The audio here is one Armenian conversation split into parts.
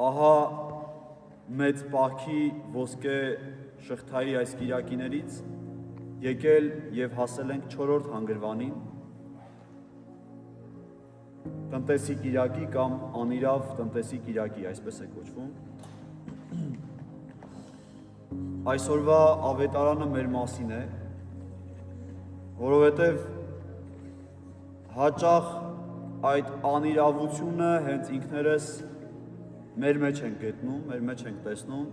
ահա մեծ պահքի ոսկե շղթայի այս կիրակիներից եկել և հասել ենք 4-րդ հանգրվանին, տնտեսի կիրակի կամ անիրավ տնտեսի կիրակի, այսպես է կոչվում։ Այսօրվա ավետարանը մեր մասին է, որովհետև հաճախ այդ անիրավությունը հենց ինքներս մեր մեջ ենք գտնում, մեր մեջ ենք տեսնում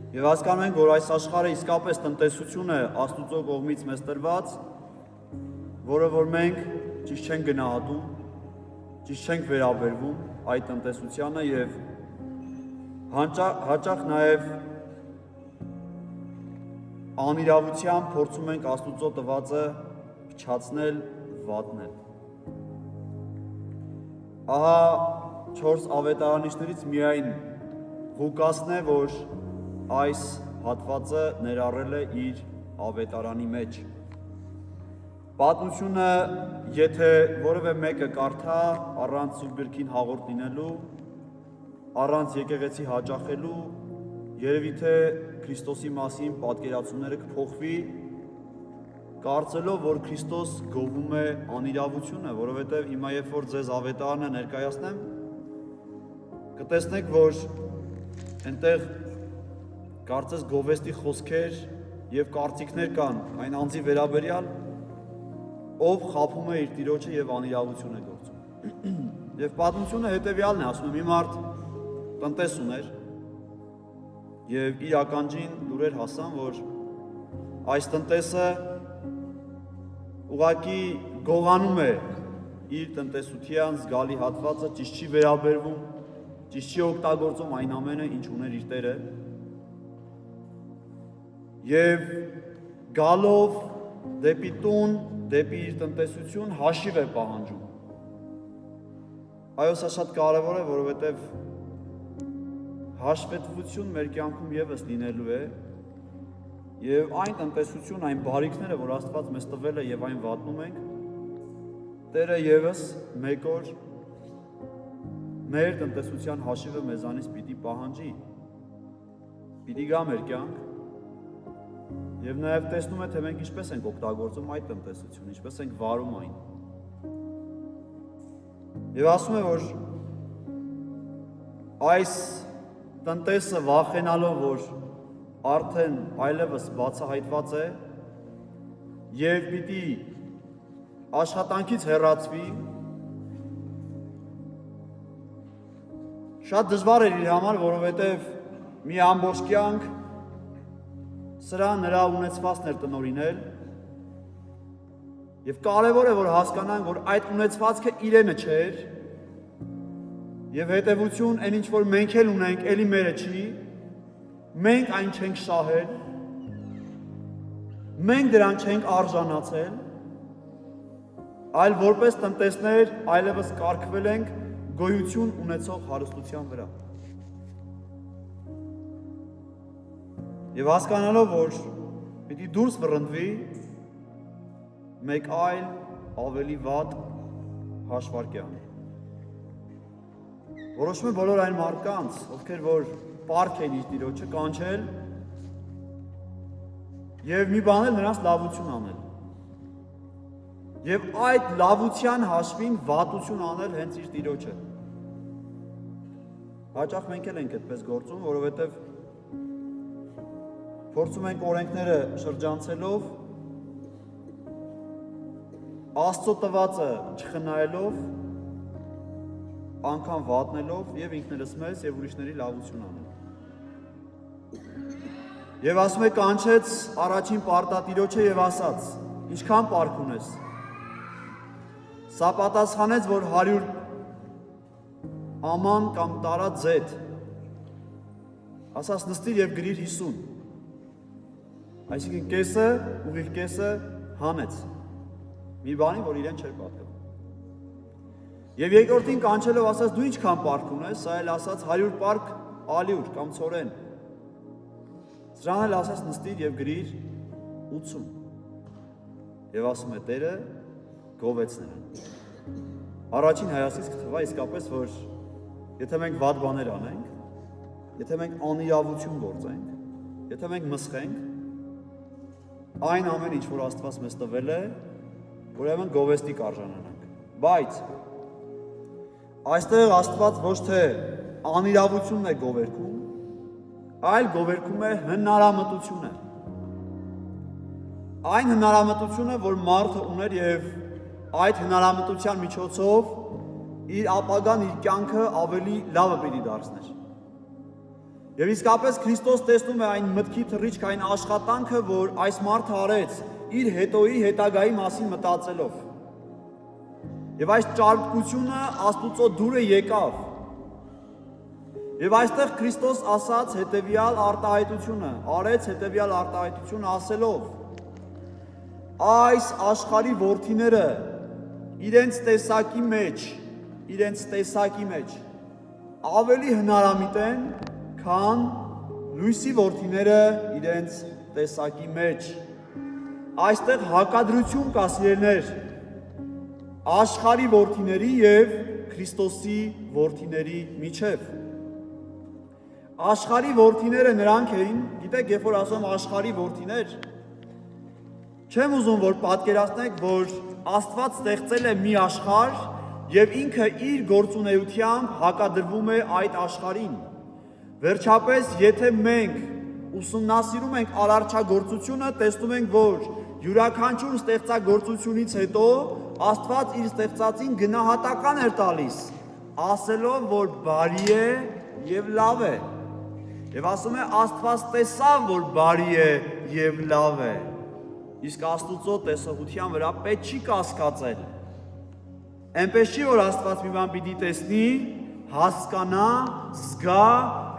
և հասկանում ենք, որ այս աշխարհը իսկապես տնտեսություն է Աստծո կողմից մեզ տրված, որը որ մենք ճիշտ չենք գնահատում, ճիշտ չենք վերաբերվում այդ տնտեսությանը և հաճախ նաև անիրավությամբ փորձում ենք Աստծո տվածը փչացնել, վատնել։ Ահա 4 ավետարանիչներից միայն Ղուկասն է, որ այս հատվածը ներառել է իր ավետարանի մեջ։ Պատմությունը, եթե որևէ մեկը կարդա առանց Սուրբ Գրքին հաղորդ լինելու, առանց եկեղեցի հաճախելու, երևի թե Քրիստոսի մասին պատկերացումները կփոխվի, կարծելով, որ Քրիստոս գովում է անիրավությունը, որովհետև հիմա երբ որ ձեզ ավետարանը ներկայացնեմ, կտեսնեք, որ այնտեղ կարծես գովեստի խոսքեր և կարծիքներ կան այն անձի վերաբերյալ, ով խաբում է իր տիրոջը և անիրավություն է գործում։ Եվ պատմությունը հետևյալն է, ասում եմ, մի մարդ տնտես ուներ և իր ականջին լուրեր հասան, որ այս տնտեսը ուղղակի գողանում է իր տնտեսության զգալի հատվածը, ճիշտ չի վերաբերվում, ճիշտ չի օգտագործում այն ամենը, ինչ ուներ իր տերը, և գալով դեպի տուն, դեպի իր տնտեսություն հաշիվ է պահանջում։ Այո, սա շատ կարևոր է, որովհետև հաշվետվություն մեր կյանքում ևս լինելու է և այն տնտեսություն, այն բարիքները, որ Աստված մեզ տվել է և այն վատնում ենք, Տերը ևս մեկ օր մեր տնտեսության հաշիվը մեզանից պիտի պահանջի, պիտի գա մեր կյանք և նաև տեսնում է, թե մենք ինչպես ենք օգտագործում այդ տնտեսություն, ինչպես ենք վարում այն։ Եվ ասում է, որ այս տնտեսը վախենալով, որ արդեն այլևս բացահայտված է և պիտի աշխատանքից հեռացվի, շատ դժվար էր իր համար, որովհետև մի ամբողջ կյանք սրա նրա ունեցվածքն էր տնօրինել և կարևոր է, որ հասկանանք, որ այդ ունեցվածքը իրենը չէր և հետևություն այն ինչ որ մենք էլ ունենք, էլի մերը չի, մենք այն չենք շահել, մենք դրան չենք արժանացել, այլ որպես տնտեսներ այլևս կարգվել ենք գոյություն ունեցող հարստության վրա։ Եվ հասկանալով, որ պիտի դուրս վռնդվի մեկ այլ ավելի վատ հաշվարկյան։ Որոշում է բոլոր այն մարդկանց, ովքեր որ պարկ են իր տիրոջը, կանչել և մի բան էլ նրանց լավություն անել։ Եվ այդ լավության հաշվին վատություն անել հենց իր տիրոջը։ Հաճախ մենք էլ ենք այդպես գործում, որովհետև փորձում ենք օրենքները շրջանցելով, Աստծո տվածը չխնայելով, անգամ վատնելով և ինքներս մեզ և ուրիշների լավություն անել։ Եվ ասում է կանչեց առաջին պարտատիրոջը և ասաց. ինչքան պարկ ունես։ Սա պատասխանեց, որ 100 աման կամ տարա ձեթ։ Ասաց նստիր և գրիր 50։ Այսինքն կեսը, ուղիղ կեսը հանեց։ Մի բանի, որ իրեն չէր պատկանում։ Եվ երկրորդին կանչելով ասաց դու ինչքան պարկ ունես, սա էլ ասաց 100 պարկ ալյուր կամ ցորեն։ Սրան էլ ասաց նստիր և գրիր 80։ Եվ ասում է Տերը գովեց նրան։ Առաջին հայացքից կթվա իսկապես, որ եթե մենք վատ բաներ անենք, եթե մենք անիրավություն գործենք, եթե մենք մսխենք, այն ամեն ինչ, որ Աստված մեզ տվել է, ուրեմն գովեստի կարժանանանք։ Բայց այստեղ Աստված ոչ թե անիրավությունն է գովերքում, այլ գովերքում է հնարամտությունը։ Այն հնարամտությունը, որ մարդը ուներ եւ այդ հնարամտության միջոցով իր ապագան, իր կյանքը ավելի լավը պիտի դարձներ։ Եվ իսկապես Քրիստոս տեսնում է այն մտքի թռիչք, այն աշխատանքը, որ այս մարդը արեց իր հետոյի հետագայի մասին մտածելով։ Եվ այս ճարպկությունը Աստուծո դուրը եկավ։ Եվ այստեղ Քրիստոս ասաց հետևյալ արտահայտությունը, արեց հետևյալ արտահայտությունը ասելով. այս աշխարհի որդիները իրենց տեսակի մեջ ավելի հնարամիտ են, քան լույսի որդիները իրենց տեսակի մեջ։ Այստեղ հակադրություն կա, սիրելիներ, աշխարհի որդիների եւ Քրիստոսի որդիների միջև։ Աշխարհի որդիները նրանք էին, գիտեք, երբ որ ասում աշխարհի որդիներ, չեմ ուզում, որ պատկերացնեք, որ Աստված ստեղծել է մի աշխարհ եւ ինքը իր գործունեությամբ հակադրվում է այդ աշխարհին։ Վերջապես, եթե մենք ուսումնասիրում ենք արարչագործությունը, տեսնում ենք, որ յուրաքանչյուր ստեղծագործությունից հետո Աստված իր ստեղծածին գնահատական էր տալիս, ասելով, որ բարի է եւ լավ է։ Եվ ասում է Աստված տեսավ, որ բարի է եւ լավ է։ Իսկ Աստուծո տեսողության վրա պետք չի կասկածել։ Այնպես չի, որ Աստված մի բան պիտի տեսնի, հասկանա, զգա,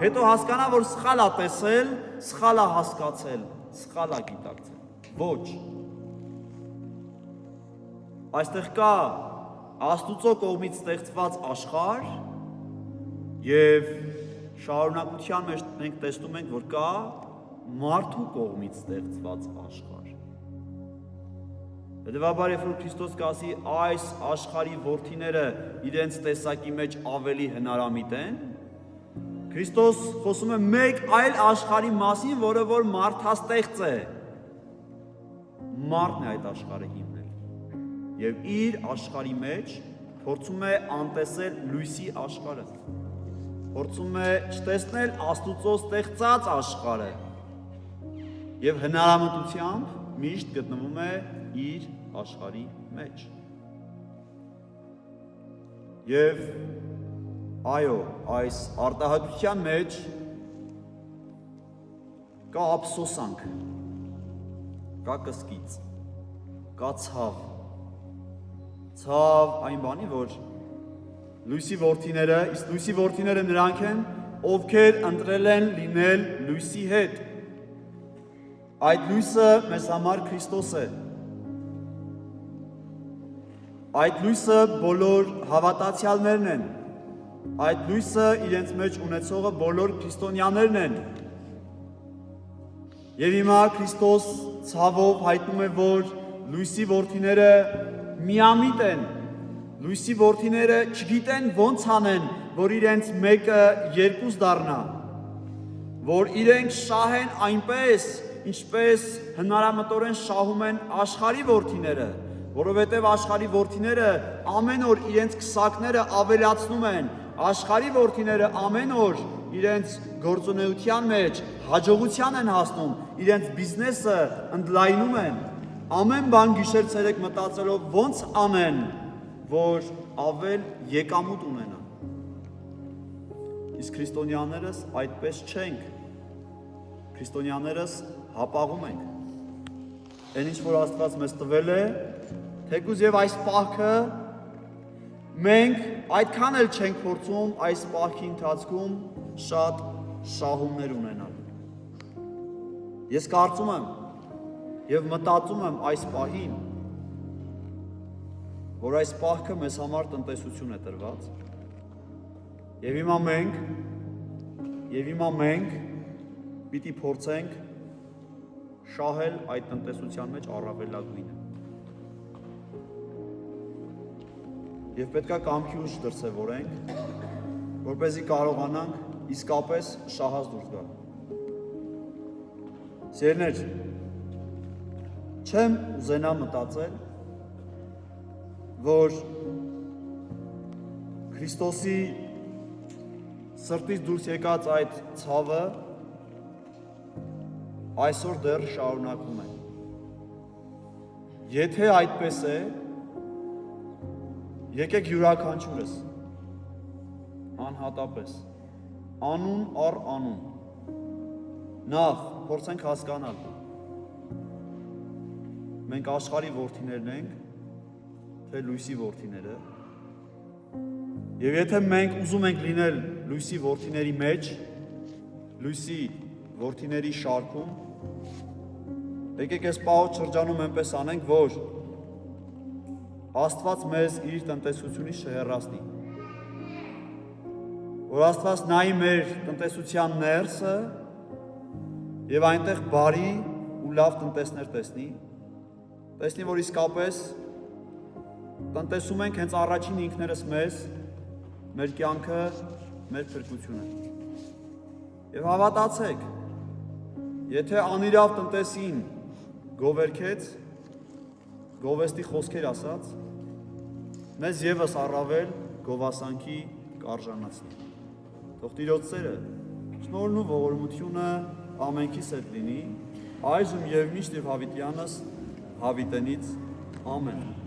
հետո հասկանա, որ սխալ է տեսել, սխալ է հասկացել, սխալ է գիտակցել։ Ոչ։ Այստեղ կա Աստուծո կողմից ստեղծված աշխարհ եւ շարունակության մեջ մենք տեսնում ենք, որ կա մարդու կողմից ստեղծված աշխարհ։ Հետևաբար, երբ որ Քրիստոս կասի այս աշխարհի որդիները իրենց տեսակի մեջ ավելի հնարամիտ են, Քրիստոս խոսում է մեկ այլ աշխարհի մասին, որը որ մարդաստեղծ է։ Մարդն է այդ աշխարհը հիմնել։ Եվ իր աշխարհի մեջ փորձում է անտեսել լույսի աշխարհը։ Փորձում է չտեսնել Աստուծո ստեղծած աշխարհը։ Եվ հնարամտությամբ միշտ գտնվում է իր աշխարհի մեջ։ Եվ այո, այս արտահայտության մեջ կա ափսոսանք, կա կսկիծ, կա ցավ։ Ցավ այն բանի, որ լույսի որդիները, իսկ լույսի որդիները նրանք են, ովքեր ընտրել են լինել լույսի հետ։ Այդ լույսը մեզ համար Քրիստոս է։ Այդ լույսը բոլոր հավատացյալներն են։ Այդ լույսը իրենց մեջ ունեցողը բոլոր քրիստոնյաներն են։ Եվ հիմա Քրիստոս ցավով հայտնում է, որ լույսի որդիները միամիտ են։ Լույսի որդիները չգիտեն ոնց անեն, որ իրենց մեկը երկուս դառնա, որ իրենք շահեն այնպես, ինչպես հնարամտորեն շահում են աշխարհի որդիները, որովհետև աշխարհի որդիները ամեն օր իրենց քսակները ավելացնում են, աշխարհի որդիները ամեն օր իրենց գործունեության մեջ հաջողության են հասնում, իրենց բիզնեսը ընդլայնում են, ամեն բան գիշեր ցերեկ մտածելով ոնց անեն, որ ավել եկամուտ ունենան։ Իսկ քրիստոնյաներս այդպես չենք։ Քրիստոնյաներս հապաղում ենք։ Այն ինչ որ Աստված մեզ տվել է, թեկուզ եւ այս պահքը մենք այդքան էլ չենք փորձում այս պահքի ընթացքում շատ շահումներ ունենալ։ Ես կարծում եմ եւ մտածում եմ այս պահին, որ այս պահքը մեզ համար տնտեսություն է տրված։ Եվ հիմա մենք պիտի փորձենք շահել այդ տնտեսության մեջ առավելագույնը։ Եվ պետքա կամքի ուժ դրսևորենք, որպեսզի կարողանանք իսկապես շահած դուրս գալ։ Սիրելիներ, չեմ ուզենա մտածել, որ Քրիստոսի սրտից դուրս եկած այդ ցավը այսօր դեռ շարունակում է։ Եթե այդպես է, եկեք յուրաքանչյուրս անհատապես, անուն առ անուն, նախ փորձենք հասկանալ, մենք աշխարհի որդիներն ենք, թե լույսի որդիները, եւ եթե մենք ուզում ենք լինել լույսի որդիների մեջ, լույսի որդիների շարքում, եկեք այս պահոց շրջանում այնպես անենք, որ Աստված մեզ իր տնտեսությունից չհեռացնի, որ Աստված նայի մեր տնտեսության ներսը եւ այնտեղ բարի ու լավ տնտեսներ տեսնի, որ իսկապես տնտեսում ենք հենց առաջին ինքներս մեզ, մեր կյանքը, մեր փրկությունը։ Եվ հավատացեք, եթե անիրավ տնտեսին գովերքեց, գովեստի խոսքեր ասած, մեզ եւս առավել գովասանքի կարժանացնի։ Թող Տիրոջ սերը, շնորհն ու ողորմությունը ամենքիս հետ լինի, այժմ եւ միշտ եւ հավիտյանս հավիտենից ամեն։